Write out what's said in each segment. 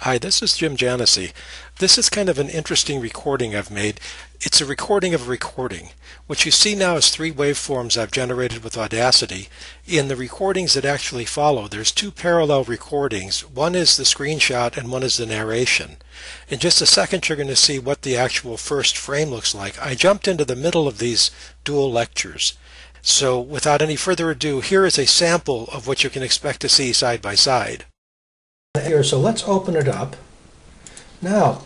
Hi, this is Jim Janossy. This is kind of an interesting recording I've made. It's a recording of a recording. What you see now is three waveforms I've generated with Audacity. In the recordings that actually follow, there's two parallel recordings. One is the screenshot and one is the narration. In just a second you're going to see what the actual first frame looks like. I jumped into the middle of these dual lectures. So without any further ado, here is a sample of what you can expect to see side by side. Here, so let's open it up. Now,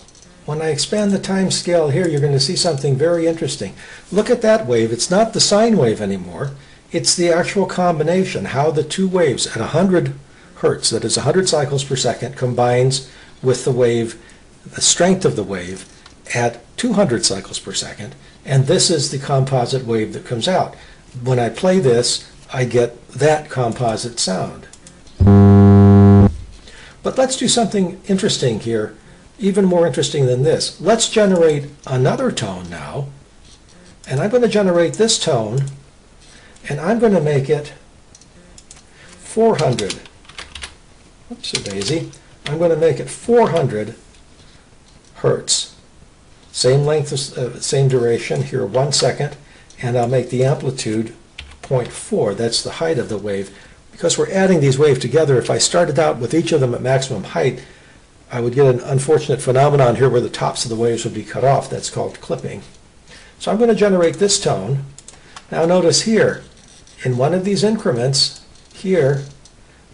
when I expand the time scale here, you're going to see something very interesting. Look at that wave. It's not the sine wave anymore. It's the actual combination, how the two waves at 100 hertz, that is 100 cycles per second, combines with the wave, the strength of the wave at 200 cycles per second, and this is the composite wave that comes out. When I play this, I get that composite sound. But let's do something interesting here, even more interesting than this. Let's generate another tone now, and I'm going to generate this tone, and I'm going to make it 400. Whoopsie daisy. I'm going to make it 400 hertz. Same length, same duration, here 1 second, and I'll make the amplitude 0.4. That's the height of the wave. Because we're adding these waves together, if I started out with each of them at maximum height, I would get an unfortunate phenomenon here where the tops of the waves would be cut off. That's called clipping. So I'm going to generate this tone. Now notice here, in one of these increments, here,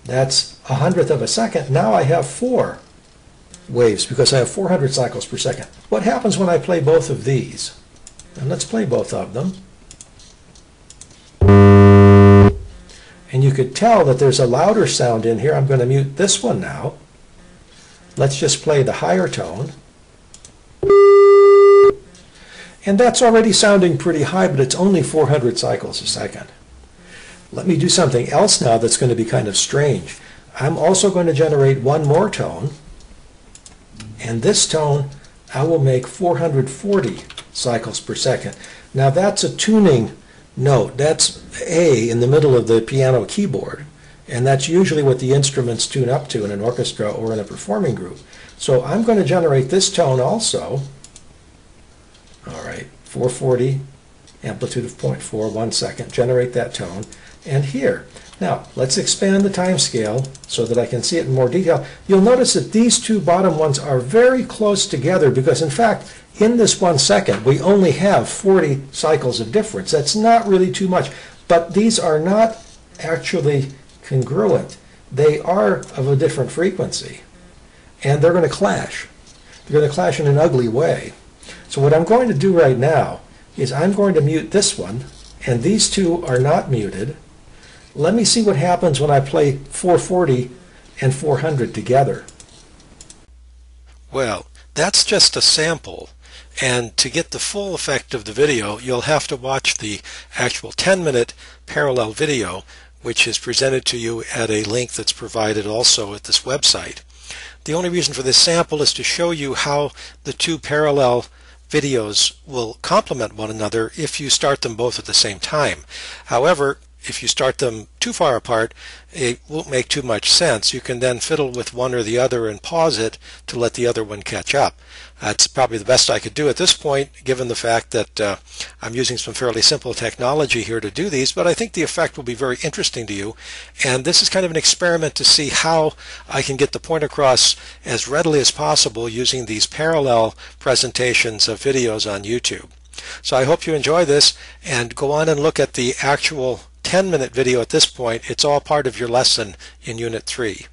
that's 100th of a second. Now I have 4 waves because I have 400 cycles per second. What happens when I play both of these? And let's play both of them. And you could tell that there's a louder sound in here. I'm going to mute this one now. Let's just play the higher tone. And that's already sounding pretty high, but it's only 400 cycles a second. Let me do something else now that's going to be kind of strange. I'm also going to generate one more tone. And this tone I will make 440 cycles per second. Now that's a tuning note. That's A in the middle of the piano keyboard, and that's usually what the instruments tune up to in an orchestra or in a performing group. So I'm going to generate this tone also. All right, 440, amplitude of 0.4, 1 second, generate that tone, and here. Now, let's expand the time scale so that I can see it in more detail. You'll notice that these two bottom ones are very close together because, in fact, in this 1 second, we only have 40 cycles of difference. That's not really too much, but these are not actually congruent. They are of a different frequency, and they're going to clash. They're going to clash in an ugly way. So what I'm going to do right now is I'm going to mute this one, and these two are not muted. Let me see what happens when I play 440 and 400 together. Well, that's just a sample. And to get the full effect of the video, you'll have to watch the actual 10-minute parallel video, which is presented to you at a link that's provided also at this website. The only reason for this sample is to show you how the two parallel videos will complement one another if you start them both at the same time. However, if you start them too far apart, it won't make too much sense. You can then fiddle with one or the other and pause it to let the other one catch up. That's probably the best I could do at this point, given the fact that I'm using some fairly simple technology here to do these, but I think the effect will be very interesting to you. And this is kind of an experiment to see how I can get the point across as readily as possible using these parallel presentations of videos on YouTube. So I hope you enjoy this, and go on and look at the actual 10-minute video at this point. It's all part of your lesson in Unit 3.